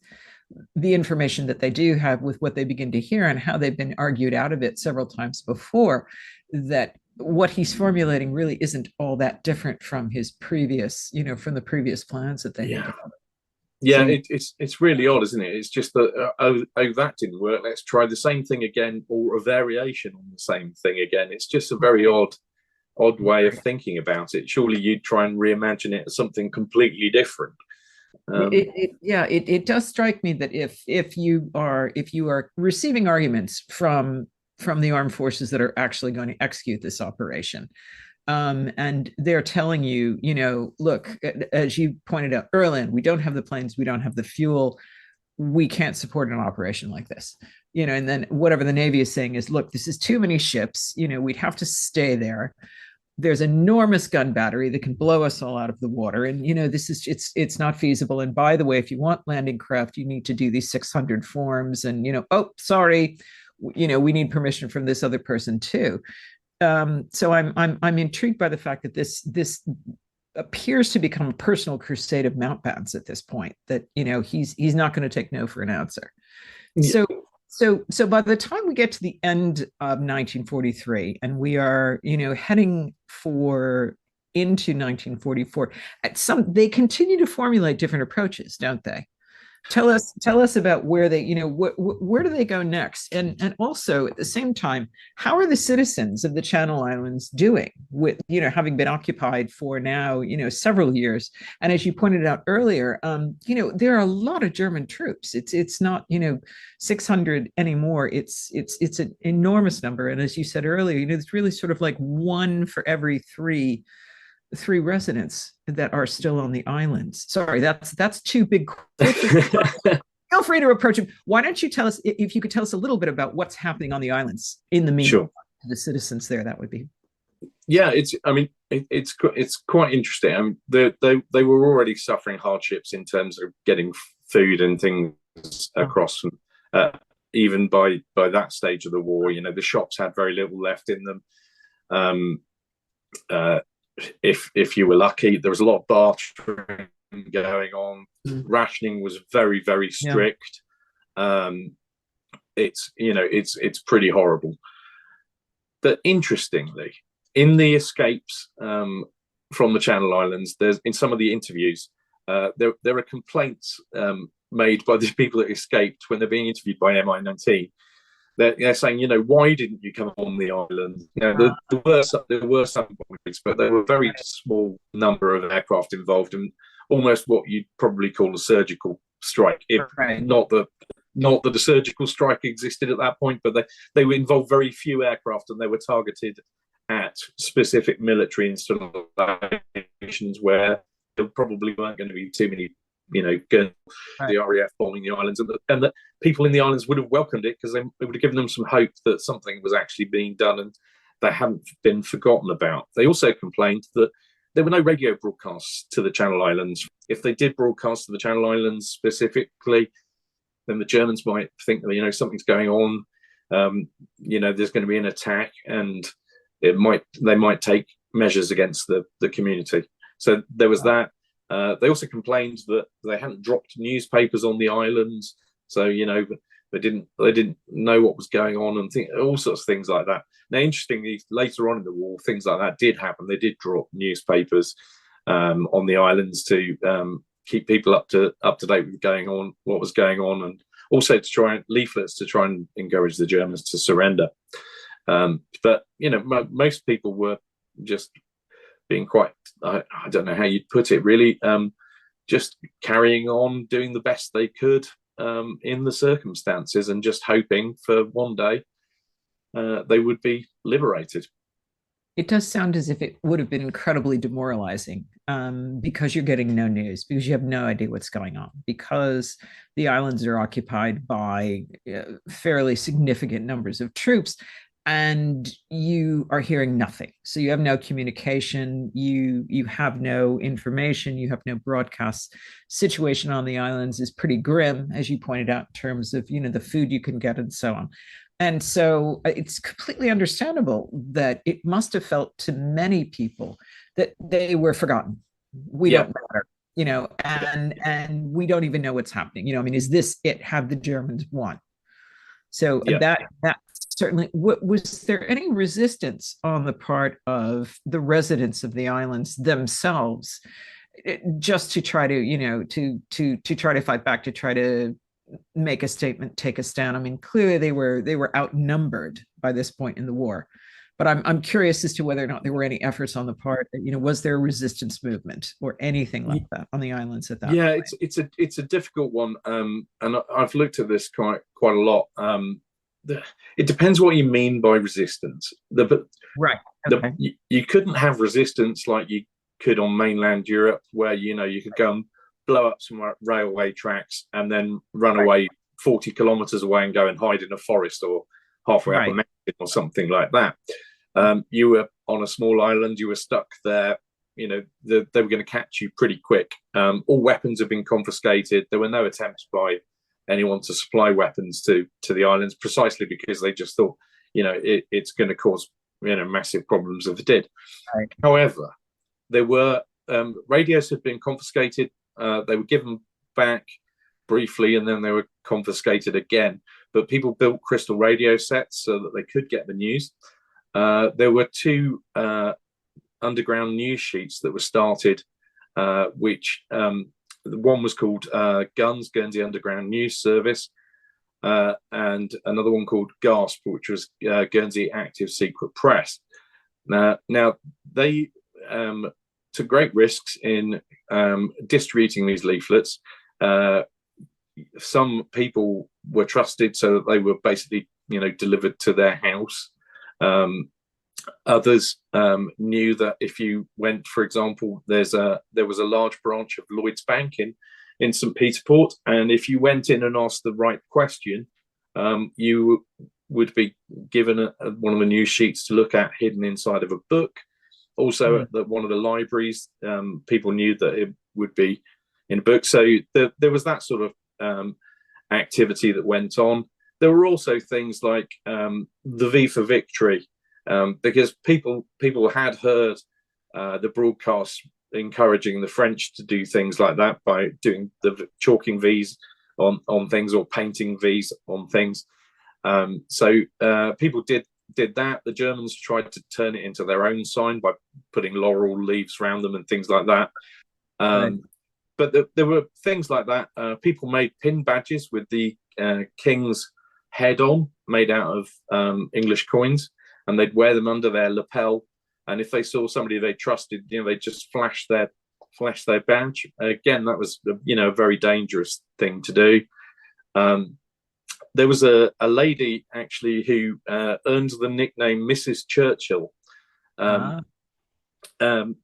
the information that they do have, with what they begin to hear and how they've been argued out of it several times before, that what he's formulating really isn't all that different from his previous, from the previous plans that they had. Yeah, so, it's really odd, isn't it? It's just that, that didn't work. Let's try the same thing again, or a variation on the same thing again. It's just a very odd way of thinking about it. Surely you'd try and reimagine it as something completely different. It does strike me that if you are receiving arguments from the armed forces that are actually going to execute this operation, and they're telling you, look, as you pointed out early, we don't have the planes, we don't have the fuel, we can't support an operation like this, and then whatever the Navy is saying is, look, this is too many ships, we'd have to stay there. There's enormous gun battery that can blow us all out of the water. And, it's not feasible. And by the way, if you want landing craft, you need to do these 600 forms, and, sorry, we need permission from this other person too. So I'm intrigued by the fact that this appears to become a personal crusade of Mountbatten's at this point, that, he's not going to take no for an answer. Yeah. So by the time we get to the end of 1943 and we are, heading into 1944, they continue to formulate different approaches, don't they? Tell us about where they, where do they go next? And also at the same time, how are the citizens of the Channel Islands doing with, having been occupied for now, several years? And as you pointed out earlier, there are a lot of German troops. It's not, 600 anymore. It's an enormous number. And as you said earlier, it's really sort of like one for every three residents that are still on the islands. Sorry, that's too big. Feel free to approach him. Why don't you tell us, if you could tell us a little bit about what's happening on the islands in the meantime, to the citizens there? That would be. Yeah, it's quite interesting. They were already suffering hardships in terms of getting food and things across. Even by that stage of the war, the shops had very little left in them. If you were lucky, there was a lot of bartering going on. Rationing was very, very strict. It's pretty horrible. But interestingly, in the escapes from the Channel Islands, there's, in some of the interviews, there are complaints made by the people that escaped when they're being interviewed by MI19. They're saying, why didn't you come on the island? There were some points, but there were a very small number of aircraft involved, and almost what you'd probably call a surgical strike. Not that the surgical strike existed at that point, but they were involved very few aircraft, and they were targeted at specific military installations where there probably weren't going to be too many, the RAF bombing the islands, and that people in the islands would have welcomed it because it would have given them some hope that something was actually being done and they hadn't been forgotten about. They also complained that there were no radio broadcasts to the Channel Islands if they did broadcast to the Channel Islands specifically, then the Germans might think that, something's going on. There's going to be an attack, and they might take measures against the community. So there was that. They also complained that they hadn't dropped newspapers on the islands, so they didn't know what was going on, and all sorts of things like that. Now, interestingly, later on in the war, things like that did happen. They did drop newspapers on the islands to keep people up to date with what was going on, and also leaflets to try and encourage the Germans to surrender. But most people were just being quite, I don't know how you'd put it, really, just carrying on, doing the best they could in the circumstances, and just hoping for one day they would be liberated. It does sound as if it would have been incredibly demoralizing, because you're getting no news, because you have no idea what's going on, because the islands are occupied by fairly significant numbers of troops, and you are hearing nothing. So you have no communication, you have no information, you have no broadcasts. Situation on the islands is pretty grim, as you pointed out, in terms of the food you can get and so on. And so it's completely understandable that it must have felt to many people that they were forgotten. We don't matter, and we don't even know what's happening. Is this it? Have the Germans won? So that certainly. Was there any resistance on the part of the residents of the islands themselves, just to try to to try to fight back, to try to make a statement, take a stand? Clearly they were outnumbered by this point in the war, but I'm curious as to whether or not there were any efforts on the part, was there a resistance movement or anything like that on the islands at that point? It's a difficult one, and I've looked at this quite a lot. It depends what you mean by resistance. You couldn't have resistance like you could on mainland Europe, where you could go and blow up some railway tracks and then run away 40 kilometers away and go and hide in a forest or halfway up a mountain or something like that. You were on a small island, you were stuck there, they were going to catch you pretty quick. All weapons have been confiscated. There were no attempts by anyone to supply weapons to the islands, precisely because they just thought, it's going to cause, massive problems if it did. Right. However, there were radios had been confiscated. They were given back briefly, and then they were confiscated again. But people built crystal radio sets so that they could get the news. There were two underground news sheets that were started, which one was called Guernsey Underground News Service, and another one called GASP, which was Guernsey Active Secret Press. Now they took great risks in distributing these leaflets. Some people were trusted, so that they were basically, delivered to their house. Others knew that if you went, for example, there was a large branch of Lloyd's Bank in St. Peter Port, and if you went in and asked the right question, you would be given one of the news sheets to look at, hidden inside of a book. Also, at one of the libraries, people knew that it would be in a book. So there was that sort of activity that went on. There were also things like the V for Victory, because people had heard the broadcasts encouraging the French to do things like that by doing the chalking V's on things, or painting V's on things. So people did that. The Germans tried to turn it into their own sign by putting laurel leaves around them and things like that. But there were things like that. People made pin badges with the king's head on, made out of English coins, and they'd wear them under their lapel. And if they saw somebody they trusted, they'd just flash their badge. Again, that was a very dangerous thing to do. There was a lady actually who earned the nickname Mrs. Churchill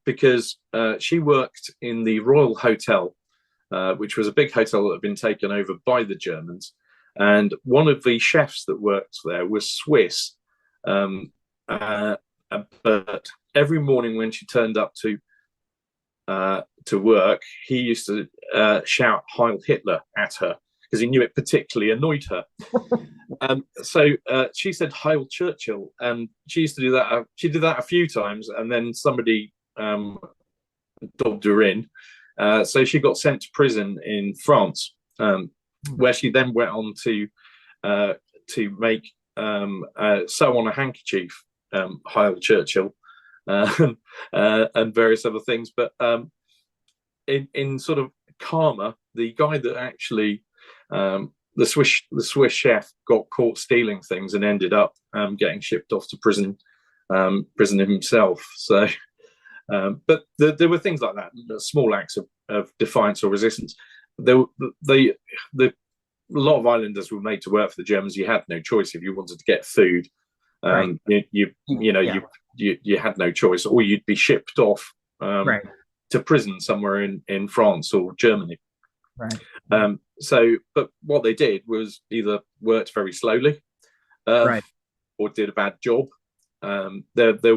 because she worked in the Royal Hotel, which was a big hotel that had been taken over by the Germans. And one of the chefs that worked there was Swiss. But every morning when she turned up to to work, he used to shout "Heil Hitler" at her because he knew it particularly annoyed her. So she said "Heil Churchill," and she used to do that. She did that a few times, and then somebody dobbed her in. So she got sent to prison in France, where she then went on to make sew on a handkerchief, Heil Churchill, and various other things. But in sort of karma, the guy that actually the Swiss chef got caught stealing things and ended up getting shipped off to prison himself. So, but there were things like that, small acts of defiance or resistance. A lot of islanders were made to work for the Germans. You had no choice if you wanted to get food. Right. You had no choice, or you'd be shipped off to prison somewhere in France or Germany. Right. But what they did was either worked very slowly, or did a bad job. There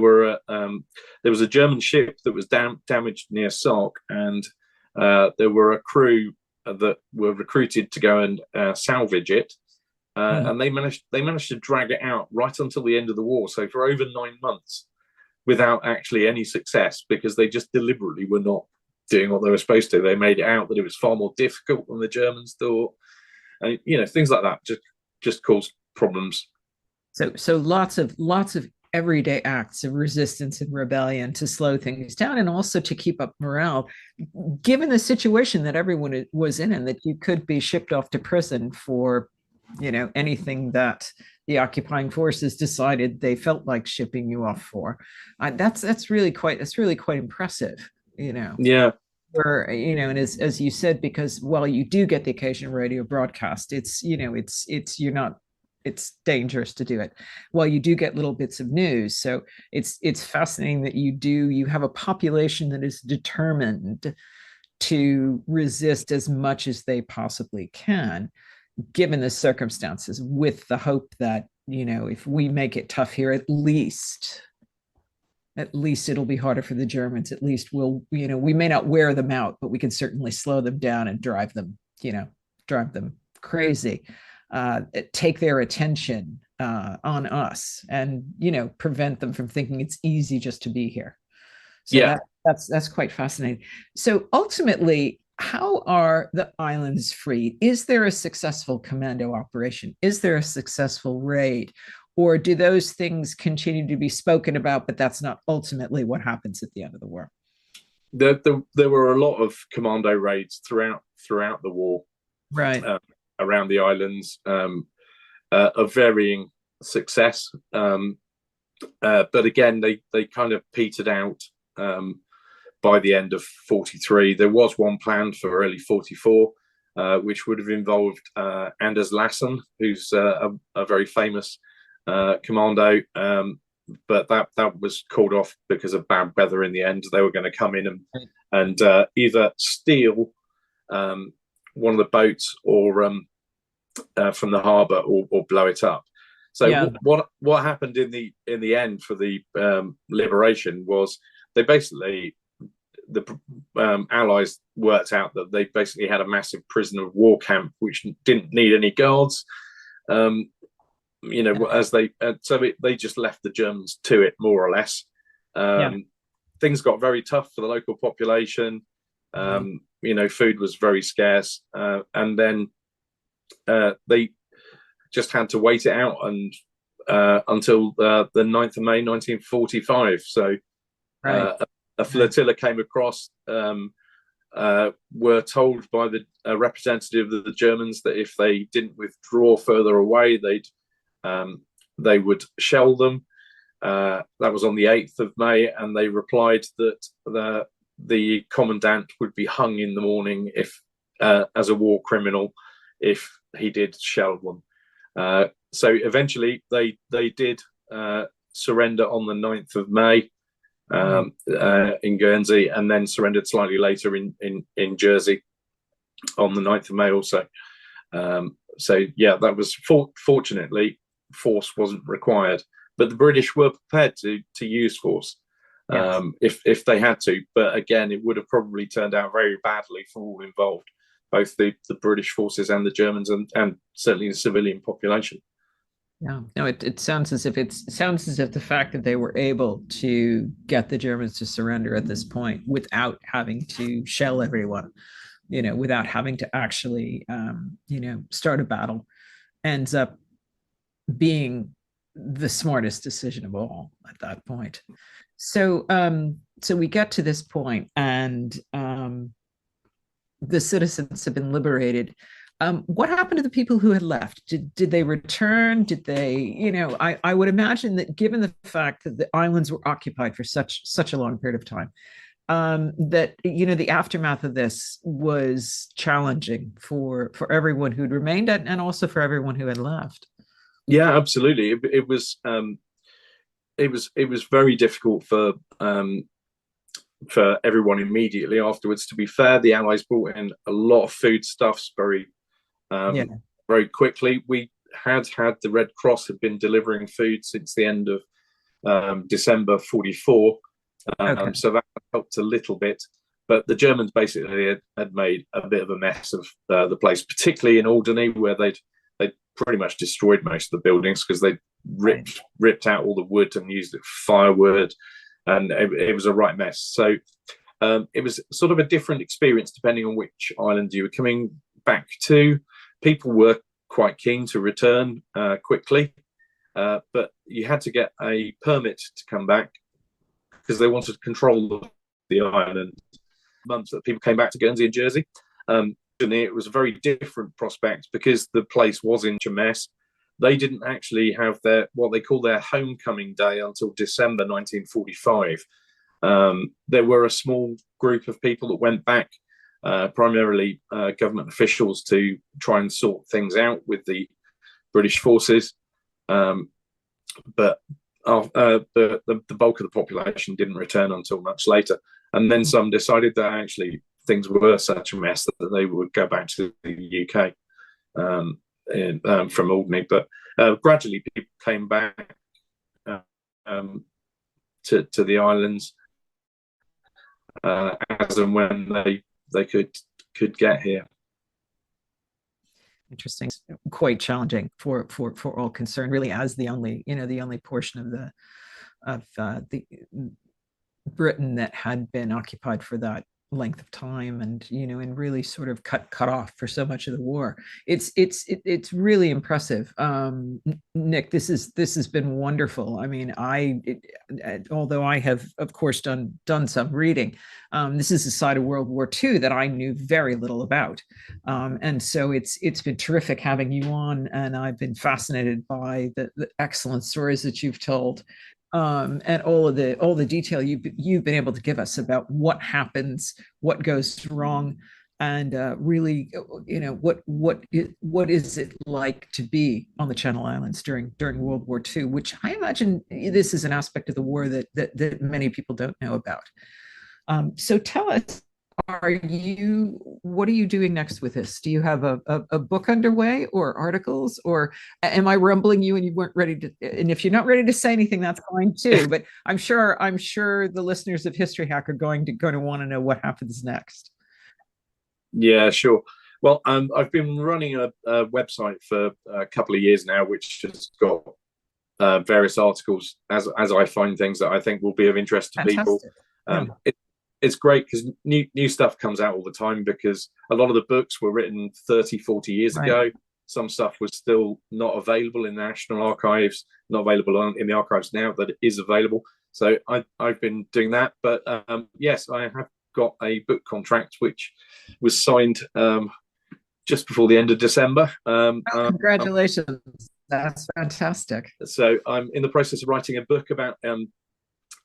was a German ship that was damaged near Sark, and there were a crew that were recruited to go and salvage it, and they managed to drag it out right until the end of the war. So for over 9 months, without actually any success, because they just deliberately were not doing what they were supposed to. They made it out that it was far more difficult than the Germans thought, and things like that just caused problems. So lots of everyday acts of resistance and rebellion to slow things down, and also to keep up morale, given the situation that everyone was in, and that you could be shipped off to prison for anything that the occupying forces decided they felt like shipping you off for. That's really quite impressive. Yeah. And as you said, because while you do get the occasional radio broadcast, it's dangerous to do it. While you do get little bits of news, so it's fascinating that you have a population that is determined to resist as much as they possibly can, given the circumstances, with the hope that if we make it tough here, at least it'll be harder for the Germans. At least we may not wear them out, but we can certainly slow them down and drive them crazy, take their attention on us, and prevent them from thinking it's easy just to be here. So that's quite fascinating. So ultimately, how are the islands freed? Is there a successful commando operation? Is there a successful raid? Or do those things continue to be spoken about, but that's not ultimately what happens at the end of the war? There were a lot of commando raids throughout the war, right, around the islands, of varying success. But again, they kind of petered out by the end of 43. There was one planned for early 44, which would have involved Anders Lassen, who's a very famous commando, but that was called off because of bad weather. In the end, they were going to come in and either steal one of the boats or from the harbour, or blow it up. So what happened in the end for the liberation was they basically, the Allies worked out that they basically had a massive prisoner of war camp which didn't need any guards. As they just left the Germans to it, more or less. Things got very tough for the local population. Food was very scarce, and then they just had to wait it out and until the 9th of May 1945. So a flotilla came across, were told by the representative of the Germans that if they didn't withdraw further away, they would shell them. That was on the 8th of May, and they replied that the commandant would be hung in the morning if as a war criminal if he did shell them. So eventually they did surrender on the 9th of May in Guernsey, and then surrendered slightly later in Jersey on the 9th of May also. That was fortunately, force wasn't required, but the British were prepared to use force. if they had to. But again, it would have probably turned out very badly for all involved, both the British forces and the Germans, and certainly the civilian population. Yeah, no, it sounds as if the fact that they were able to get the Germans to surrender at this point without having to shell everyone, without having to actually, start a battle, ends up being the smartest decision of all at that point. So, so we get to this point, and the citizens have been liberated. What happened to the people who had left? Did they return? Did they, I would imagine that given the fact that the islands were occupied for such a long period of time, that, the aftermath of this was challenging for everyone who'd remained and also for everyone who had left. Yeah, absolutely. It was very difficult for everyone immediately afterwards. To be fair, the Allies brought in a lot of foodstuffs very quickly. We had the Red Cross had been delivering food since the end of December 44, so that helped a little bit. But the Germans basically had made a bit of a mess of the place, particularly in Alderney, where they'd pretty much destroyed most of the buildings because they ripped out all the wood and used it for firewood, and it was a right mess. So it was sort of a different experience depending on which island you were coming back to. People were quite keen to return quickly, but you had to get a permit to come back because they wanted control of the island. Months that people came back to Guernsey and Jersey. It was a very different prospect because the place was in a mess. They didn't actually have what they call their homecoming day until December 1945. There were a small group of people that went back, primarily government officials, to try and sort things out with the British forces. But the bulk of the population didn't return until much later. And then some decided that actually things were such a mess that they would go back to the UK from Alderney. But gradually people came back to the islands as and when they could get here. Interesting. Quite challenging for all concerned, really, as the only portion of the Britain that had been occupied for that length of time, and and really sort of cut off for so much of the war. It's really impressive. Nick, this has been wonderful. I mean, although I have of course done some reading, this is a side of World War II that I knew very little about, and so it's been terrific having you on, and I've been fascinated by the excellent stories that you've told. And all the detail you've been able to give us about what happens, what goes wrong, and really, what is it like to be on the Channel Islands during World War II, which I imagine this is an aspect of the war that many people don't know about. So tell us, what are you doing next with this? Do you have a book underway or articles, or am I rumbling you and you weren't ready to? And if you're not ready to say anything, that's fine too. But I'm sure the listeners of History Hack are going to want to know what happens next. Yeah, sure. Well, I've been running a website for a couple of years now, which has got various articles as I find things that I think will be of interest to people. It's great because new stuff comes out all the time, because a lot of the books were written 30, 40 years ago. Some stuff was still not available in the National Archives, not available in the archives now, that it is available. So I've been doing that. But yes, I have got a book contract which was signed just before the end of December. Congratulations. That's fantastic. So I'm in the process of writing a book about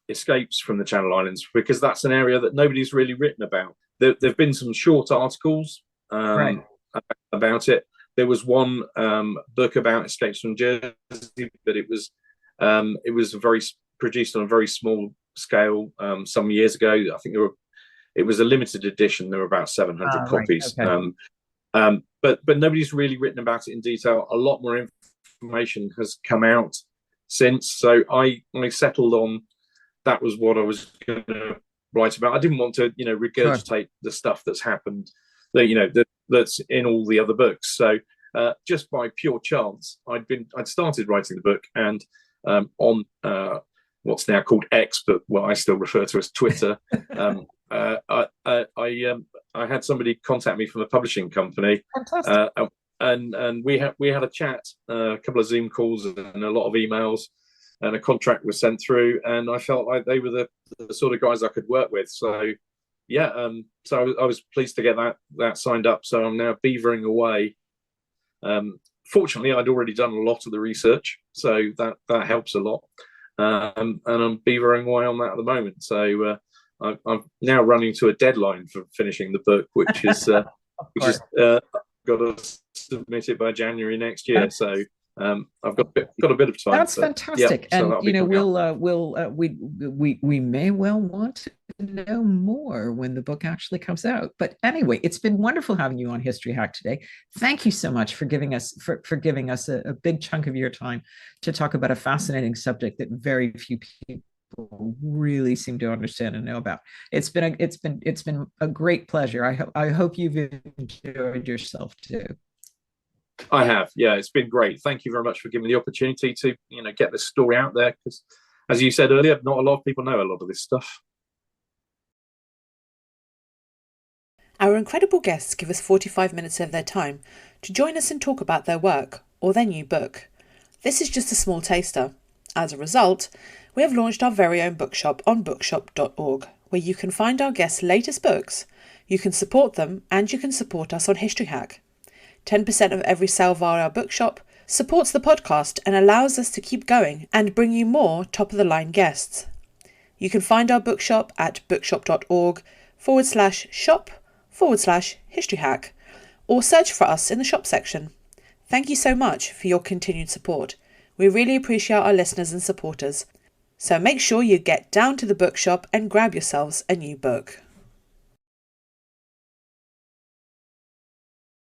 escapes from the Channel Islands, because that's an area that nobody's really written about. There've been some short articles about it. There was one book about escapes from Jersey, but it was produced on a very small scale some years ago. I think it was a limited edition. There were about 700 copies. But nobody's really written about it in detail. A lot more information has come out since. So I settled on that was what I was going to write about. I didn't want to, regurgitate the stuff that's happened, that's in all the other books. So just by pure chance, I'd started writing the book, and on what's now called X, but what I still refer to as Twitter, I had somebody contact me from a publishing company. Fantastic. And we had a chat, a couple of Zoom calls and a lot of emails, and a contract was sent through, and I felt like they were the sort of guys I could work with. So so I was pleased to get that signed up. So I'm now beavering away. Fortunately, I'd already done a lot of the research, so that helps a lot. And I'm beavering away on that at the moment. So I'm now running to a deadline for finishing the book, which is got to submit it by January next year. So I've got a bit of time. That's fantastic. Yeah, and we may well want to know more when the book actually comes out. But anyway, it's been wonderful having you on History Hack today. Thank you so much for giving us a big chunk of your time to talk about a fascinating subject that very few people really seem to understand and know about. It's been a great pleasure. I hope you've enjoyed yourself too. I have. Yeah, it's been great. Thank you very much for giving me the opportunity to get this story out there, because as you said earlier, not a lot of people know a lot of this stuff. Our incredible guests give us 45 minutes of their time to join us and talk about their work or their new book. This is just a small taster. As a result, we have launched our very own bookshop on bookshop.org, where you can find our guests' latest books, you can support them, and you can support us on History Hack. 10% of every sale via our bookshop supports the podcast and allows us to keep going and bring you more top-of-the-line guests. You can find our bookshop at bookshop.org/shop/History Hack, or search for us in the shop section. Thank you so much for your continued support. We really appreciate our listeners and supporters. So make sure you get down to the bookshop and grab yourselves a new book.